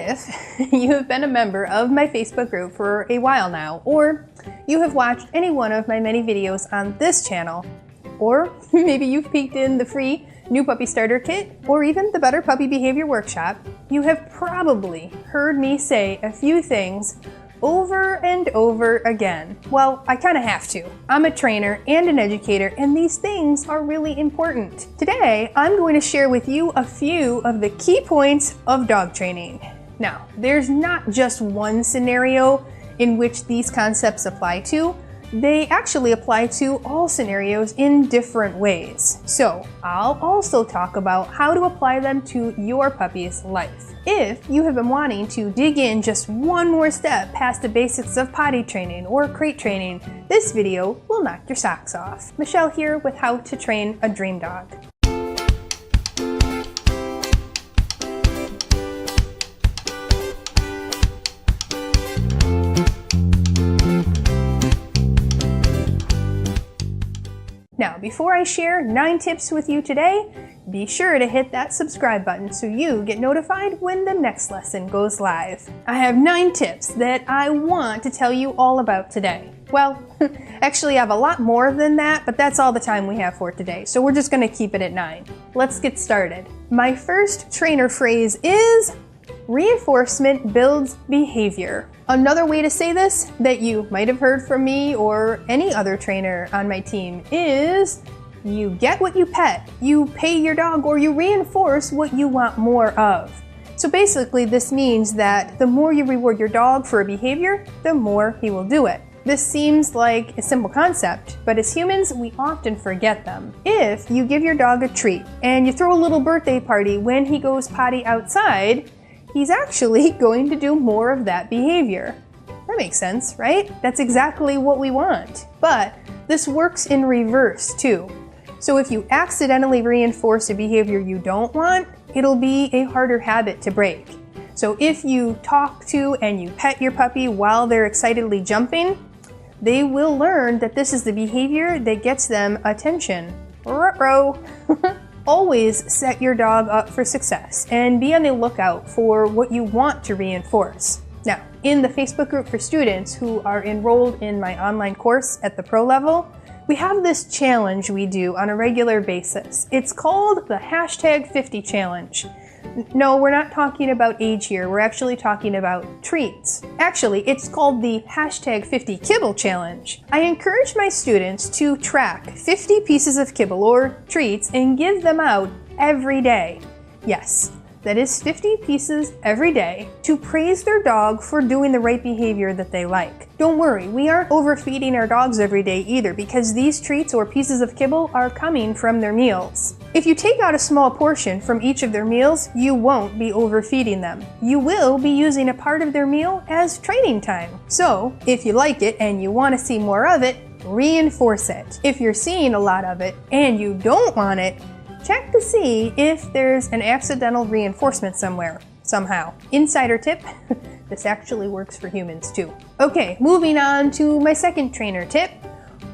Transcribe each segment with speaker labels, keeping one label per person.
Speaker 1: If you have been a member of my Facebook group for a while now, or you have watched any one of my many videos on this channel, or maybe you've peeked in the free New Puppy Starter Kit, or even the Better Puppy Behavior Workshop, you have probably heard me say a few things over and over again. Well, I kind of have to. I'm a trainer and an educator, and these things are really important. Today, I'm going to share with you a few of the key points of dog training. Now, there's not just one scenario in which these concepts apply to. They actually apply to all scenarios in different ways. So I'll also talk about how to apply them to your puppy's life. If you have been wanting to dig in just one more step past the basics of potty training or crate training, this video will knock your socks off. Michelle here with how to train a dream dog. Now, before I share 9 tips with you today, be sure to hit that subscribe button so you get notified when the next lesson goes live. I have 9 tips that I want to tell you all about today. Well, actually I have a lot more than that, but that's all the time we have for today, so we're just going to keep it at 9. Let's get started. My first trainer phrase is reinforcement builds behavior. Another way to say this that you might have heard from me or any other trainer on my team is you get what you pet, you pay your dog, or you reinforce what you want more of. So basically this means that the more you reward your dog for a behavior, the more he will do it. This seems like a simple concept, but as humans, we often forget them. If you give your dog a treat and you throw a little birthday party when he goes potty outside, he's actually going to do more of that behavior. That makes sense, right? That's exactly what we want. But this works in reverse too. So if you accidentally reinforce a behavior you don't want, it'll be a harder habit to break. So if you talk to and you pet your puppy while they're excitedly jumping, they will learn that this is the behavior that gets them attention. Ruh-roh. Always set your dog up for success and be on the lookout for what you want to reinforce. Now, in the Facebook group for students who are enrolled in my online course at the pro level, we have this challenge we do on a regular basis. It's called the #50 challenge. No, we're not talking about age here. We're actually talking about treats. Actually, it's called the #50 kibble challenge. I encourage my students to track 50 pieces of kibble or treats and give them out every day. Yes, that is 50 pieces every day to praise their dog for doing the right behavior that they like. Don't worry, we aren't overfeeding our dogs every day either, because these treats or pieces of kibble are coming from their meals. If you take out a small portion from each of their meals, you won't be overfeeding them. You will be using a part of their meal as training time. So, if you like it and you want to see more of it, reinforce it. If you're seeing a lot of it and you don't want it, check to see if there's an accidental reinforcement somewhere, somehow. Insider tip, this actually works for humans too. Okay, moving on to my second trainer tip.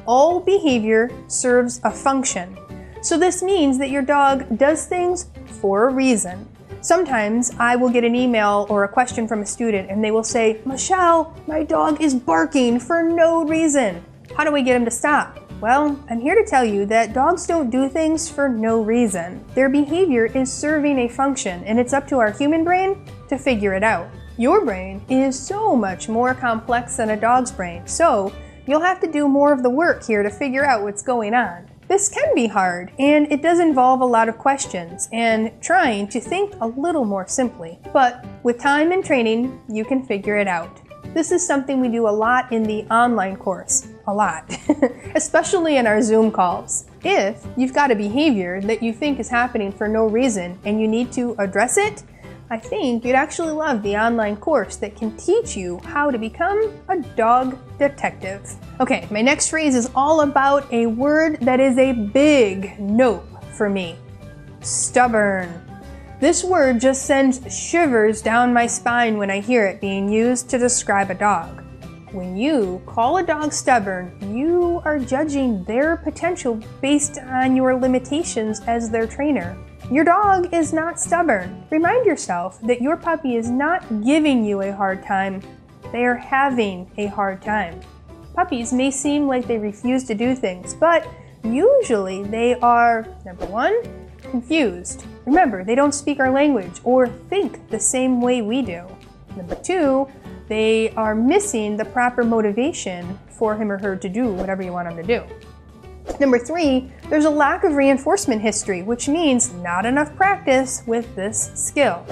Speaker 1: All behavior serves a function. So this means that your dog does things for a reason. Sometimes I will get an email or a question from a student and they will say, "Michelle, my dog is barking for no reason. How do we get him to stop?" Well, I'm here to tell you that dogs don't do things for no reason. Their behavior is serving a function, and it's up to our human brain to figure it out. Your brain is so much more complex than a dog's brain, so you'll have to do more of the work here to figure out what's going on. This can be hard, and it does involve a lot of questions and trying to think a little more simply. But with time and training, you can figure it out. This is something we do a lot in the online course. A lot. Especially in our Zoom calls. If you've got a behavior that you think is happening for no reason and you need to address it, I think you'd actually love the online course that can teach you how to become a dog detective. Okay, my next phrase is all about a word that is a big nope for me. Stubborn. This word just sends shivers down my spine when I hear it being used to describe a dog. When you call a dog stubborn, you are judging their potential based on your limitations as their trainer. Your dog is not stubborn. Remind yourself that your puppy is not giving you a hard time. They are having a hard time. Puppies may seem like they refuse to do things, but usually they are, number one, confused. Remember, they don't speak our language or think the same way we do. Number two, they are missing the proper motivation for him or her to do whatever you want them to do. Number three, there's a lack of reinforcement history, which means not enough practice with this skill.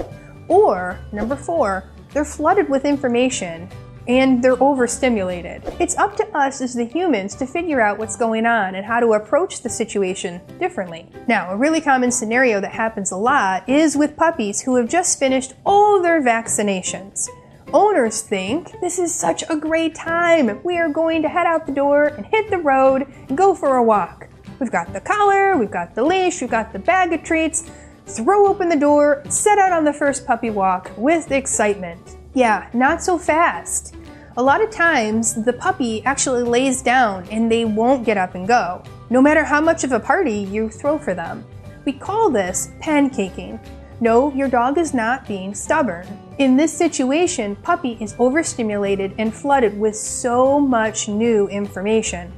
Speaker 1: Or, number four, they're flooded with information and they're overstimulated. It's up to us as the humans to figure out what's going on and how to approach the situation differently. Now, a really common scenario that happens a lot is with puppies who have just finished all their vaccinations. Owners think this is such a great time. We are going to head out the door and hit the road and go for a walk. We've got the collar, we've got the leash, we've got the bag of treats. Throw open the door, set out on the first puppy walk with excitement. Yeah, not so fast. A lot of times the puppy actually lays down and they won't get up and go, no matter how much of a party you throw for them. We call this pancaking. No, your dog is not being stubborn. In this situation, puppy is overstimulated and flooded with so much new information.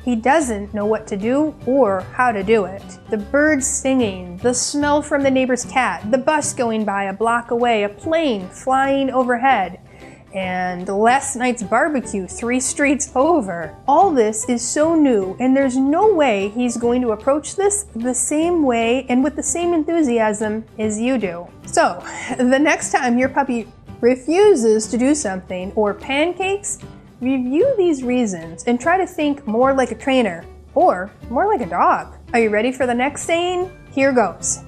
Speaker 1: He doesn't know what to do or how to do it. The birds singing, the smell from the neighbor's cat, the bus going by a block away, a plane flying overhead, and last night's barbecue 3 streets over. All this is so new, and there's no way he's going to approach this the same way and with the same enthusiasm as you do. So, the next time your puppy refuses to do something or pancakes, review these reasons and try to think more like a trainer or more like a dog. Are you ready for the next saying? Here goes.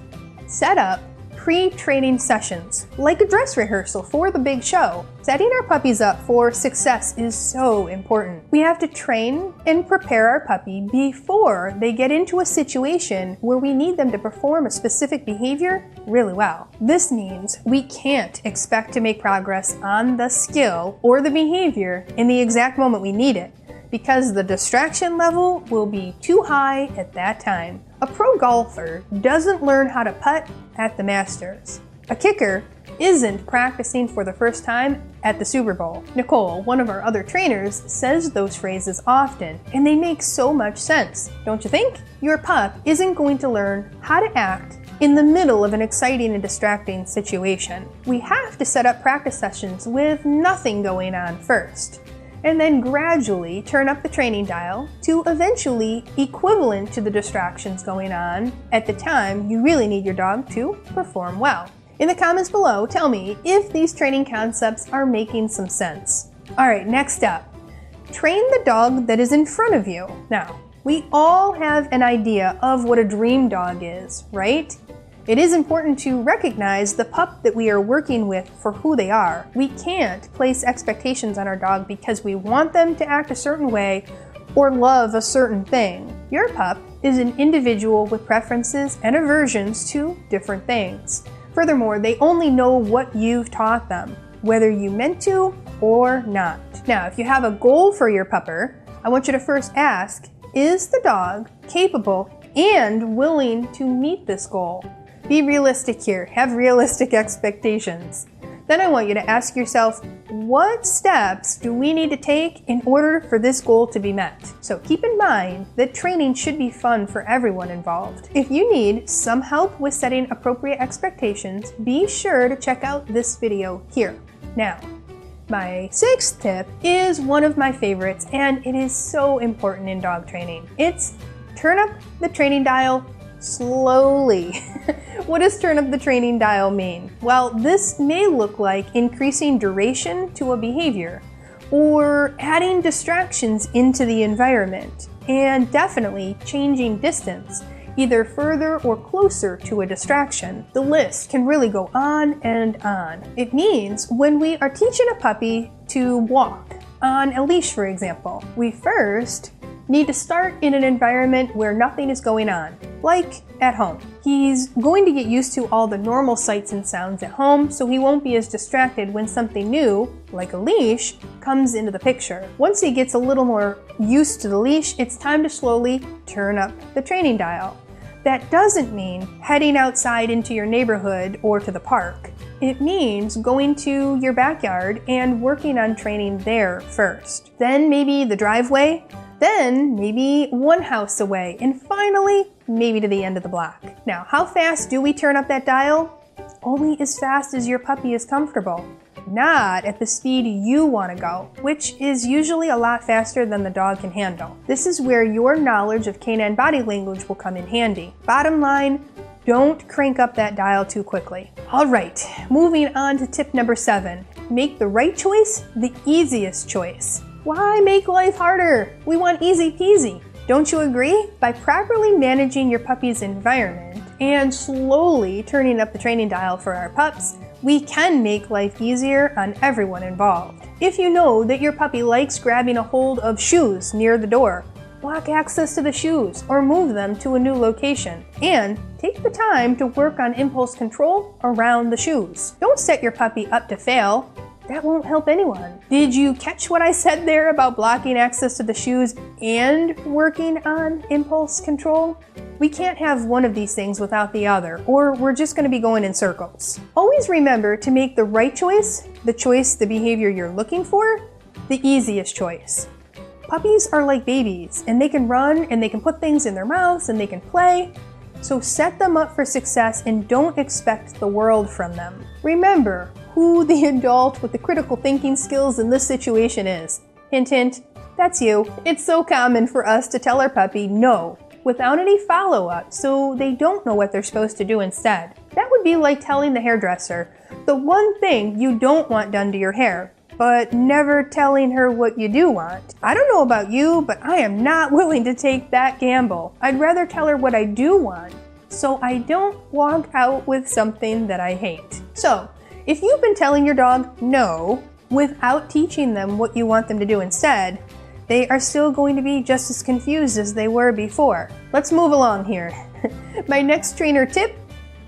Speaker 1: Set up pre-training sessions, like a dress rehearsal for the big show. Setting our puppies up for success is so important. We have to train and prepare our puppy before they get into a situation where we need them to perform a specific behavior really well. This means we can't expect to make progress on the skill or the behavior in the exact moment we need it, because the distraction level will be too high at that time. A pro golfer doesn't learn how to putt at the Masters. A kicker isn't practicing for the first time at the Super Bowl. Nicole, one of our other trainers, says those phrases often, and they make so much sense, don't you think? Your pup isn't going to learn how to act in the middle of an exciting and distracting situation. We have to set up practice sessions with nothing going on first, and then gradually turn up the training dial to eventually equivalent to the distractions going on at the time you really need your dog to perform well. In the comments below, tell me if these training concepts are making some sense. Alright, next up, train the dog that is in front of you. Now, we all have an idea of what a dream dog is, right? It is important to recognize the pup that we are working with for who they are. We can't place expectations on our dog because we want them to act a certain way or love a certain thing. Your pup is an individual with preferences and aversions to different things. Furthermore, they only know what you've taught them, whether you meant to or not. Now, if you have a goal for your pupper, I want you to first ask, is the dog capable and willing to meet this goal? Be realistic here, have realistic expectations. Then I want you to ask yourself, what steps do we need to take in order for this goal to be met? So keep in mind that training should be fun for everyone involved. If you need some help with setting appropriate expectations, be sure to check out this video here. Now, my 6th tip is one of my favorites, and it is so important in dog training. It's turn up the training dial slowly. What does turn up the training dial mean? Well, this may look like increasing duration to a behavior or adding distractions into the environment, and definitely changing distance, either further or closer to a distraction. The list can really go on and on. It means when we are teaching a puppy to walk on a leash, for example, we first need to start in an environment where nothing is going on, like at home. He's going to get used to all the normal sights and sounds at home, so he won't be as distracted when something new, like a leash, comes into the picture. Once he gets a little more used to the leash, it's time to slowly turn up the training dial. That doesn't mean heading outside into your neighborhood or to the park. It means going to your backyard and working on training there first. Then maybe the driveway, then maybe one house away, and finally, maybe to the end of the block. Now, how fast do we turn up that dial? Only as fast as your puppy is comfortable. Not at the speed you want to go, which is usually a lot faster than the dog can handle. This is where your knowledge of canine body language will come in handy. Bottom line, don't crank up that dial too quickly. All right, moving on to tip number 7. Make the right choice the easiest choice. Why make life harder? We want easy peasy. Don't you agree? By properly managing your puppy's environment and slowly turning up the training dial for our pups, we can make life easier on everyone involved. If you know that your puppy likes grabbing a hold of shoes near the door, block access to the shoes or move them to a new location. And take the time to work on impulse control around the shoes. Don't set your puppy up to fail. That won't help anyone. Did you catch what I said there about blocking access to the shoes and working on impulse control? We can't have one of these things without the other, or we're just going to be going in circles. Always remember to make the right choice, the behavior you're looking for, the easiest choice. Puppies are like babies, and they can run, and they can put things in their mouths, and they can play. So set them up for success and don't expect the world from them. Remember who the adult with the critical thinking skills in this situation is. Hint, hint, that's you. It's so common for us to tell our puppy no without any follow-up, so they don't know what they're supposed to do instead. That would be like telling the hairdresser the one thing you don't want done to your hair, but never telling her what you do want. I don't know about you, but I am not willing to take that gamble. I'd rather tell her what I do want, so I don't walk out with something that I hate. So, if you've been telling your dog no without teaching them what you want them to do instead, they are still going to be just as confused as they were before. Let's move along here. My next trainer tip: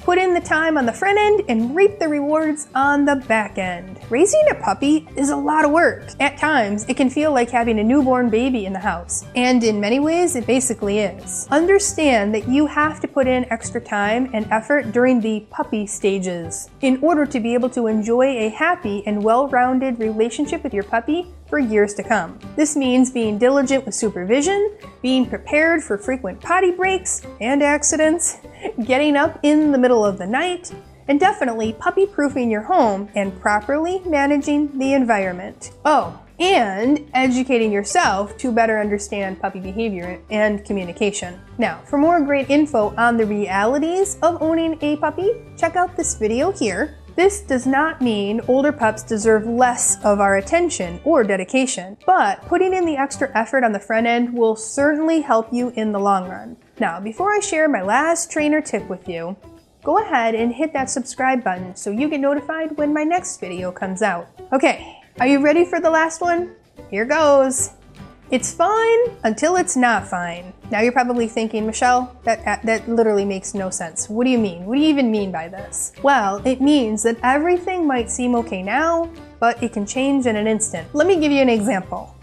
Speaker 1: put in the time on the front end and reap the rewards on the back end. Raising a puppy is a lot of work. At times, it can feel like having a newborn baby in the house, and in many ways, it basically is. Understand that you have to put in extra time and effort during the puppy stages in order to be able to enjoy a happy and well-rounded relationship with your puppy for years to come. This means being diligent with supervision, being prepared for frequent potty breaks and accidents, getting up in the middle of the night, and definitely puppy-proofing your home and properly managing the environment. Oh, and educating yourself to better understand puppy behavior and communication. Now, for more great info on the realities of owning a puppy, check out this video here. This does not mean older pups deserve less of our attention or dedication, but putting in the extra effort on the front end will certainly help you in the long run. Now, before I share my last trainer tip with you, go ahead and hit that subscribe button so you get notified when my next video comes out. Okay, are you ready for the last one? Here goes. It's fine until it's not fine. Now you're probably thinking, Michelle, that literally makes no sense. What do you mean? What do you even mean by this? Well, it means that everything might seem okay now, but it can change in an instant. Let me give you an example.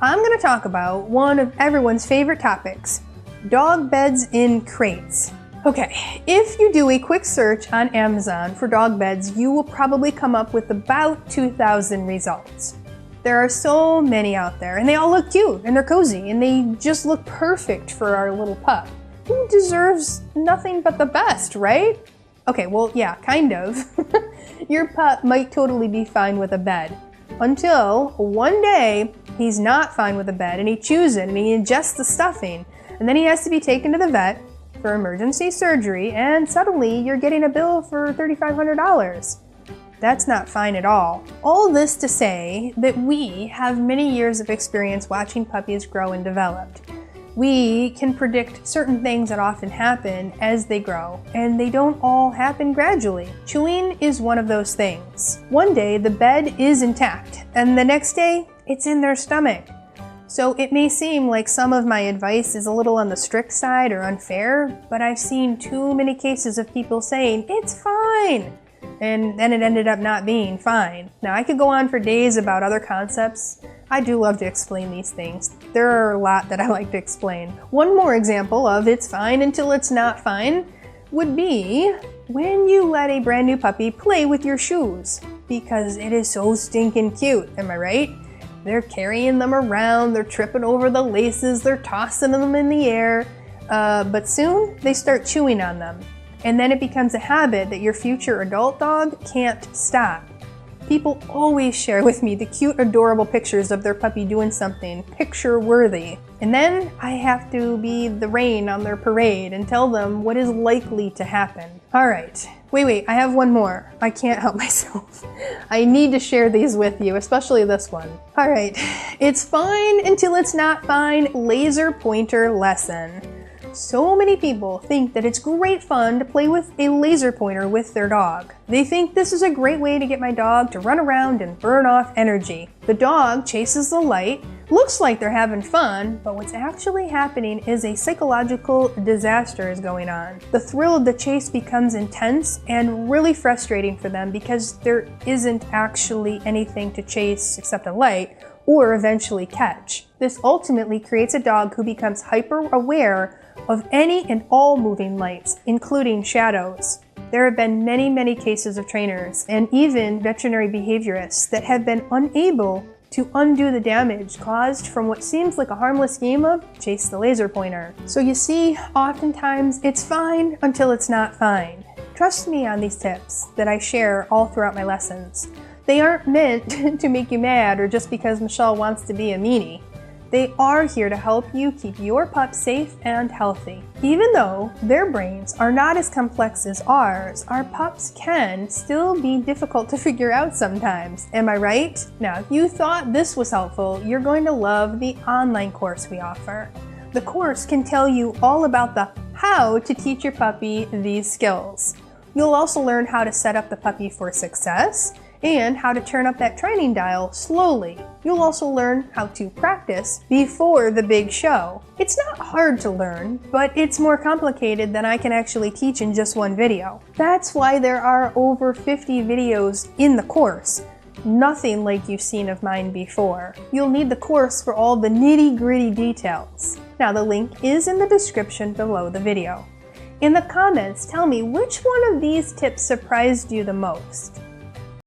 Speaker 1: I'm going to talk about one of everyone's favorite topics, dog beds in crates. Okay, if you do a quick search on Amazon for dog beds, you will probably come up with about 2,000 results. There are so many out there, and they all look cute, and they're cozy, and they just look perfect for our little pup, who deserves nothing but the best, right? Okay, well, yeah, kind of. Your pup might totally be fine with a bed, until one day he's not fine with a bed, and he chews it, and he ingests the stuffing, and then he has to be taken to the vet for emergency surgery, and suddenly you're getting a bill for $3,500. That's not fine at all. All this to say that we have many years of experience watching puppies grow and develop. We can predict certain things that often happen as they grow, and they don't all happen gradually. Chewing is one of those things. One day the bed is intact, and the next day it's in their stomach. So it may seem like some of my advice is a little on the strict side or unfair, but I've seen too many cases of people saying, "It's fine." and then it ended up not being fine. Now I could go on for days about other concepts. I do love to explain these things. There are a lot that I like to explain. One more example of it's fine until it's not fine would be when you let a brand new puppy play with your shoes, because it is so stinking cute, am I right? They're carrying them around, they're tripping over the laces, they're tossing them in the air, but soon they start chewing on them. And then it becomes a habit that your future adult dog can't stop. People always share with me the cute, adorable pictures of their puppy doing something picture-worthy. And then I have to be the rain on their parade and tell them what is likely to happen. Alright, wait, I have one more. I can't help myself. I need to share these with you, especially this one. Alright, it's fine until it's not fine laser pointer lesson. So many people think that it's great fun to play with a laser pointer with their dog. They think this is a great way to get my dog to run around and burn off energy. The dog chases the light, looks like they're having fun, but what's actually happening is a psychological disaster is going on. The thrill of the chase becomes intense and really frustrating for them because there isn't actually anything to chase except a light or eventually catch. This ultimately creates a dog who becomes hyper-aware of any and all moving lights, including shadows. There have been many cases of trainers and even veterinary behaviorists that have been unable to undo the damage caused from what seems like a harmless game of chase the laser pointer. So you see, oftentimes it's fine until it's not fine. Trust me on these tips that I share all throughout my lessons. They aren't meant to make you mad or just because Michelle wants to be a meanie. They are here to help you keep your pup safe and healthy. Even though their brains are not as complex as ours, our pups can still be difficult to figure out sometimes. Am I right? Now, if you thought this was helpful, you're going to love the online course we offer. The course can tell you all about the how to teach your puppy these skills. You'll also learn how to set up the puppy for success and how to turn up that training dial slowly. You'll also learn how to practice before the big show. It's not hard to learn, but it's more complicated than I can actually teach in just one video. That's why there are over 50 videos in the course. Nothing like you've seen of mine before. You'll need the course for all the nitty-gritty details. Now the link is in the description below the video. In the comments, tell me which one of these tips surprised you the most.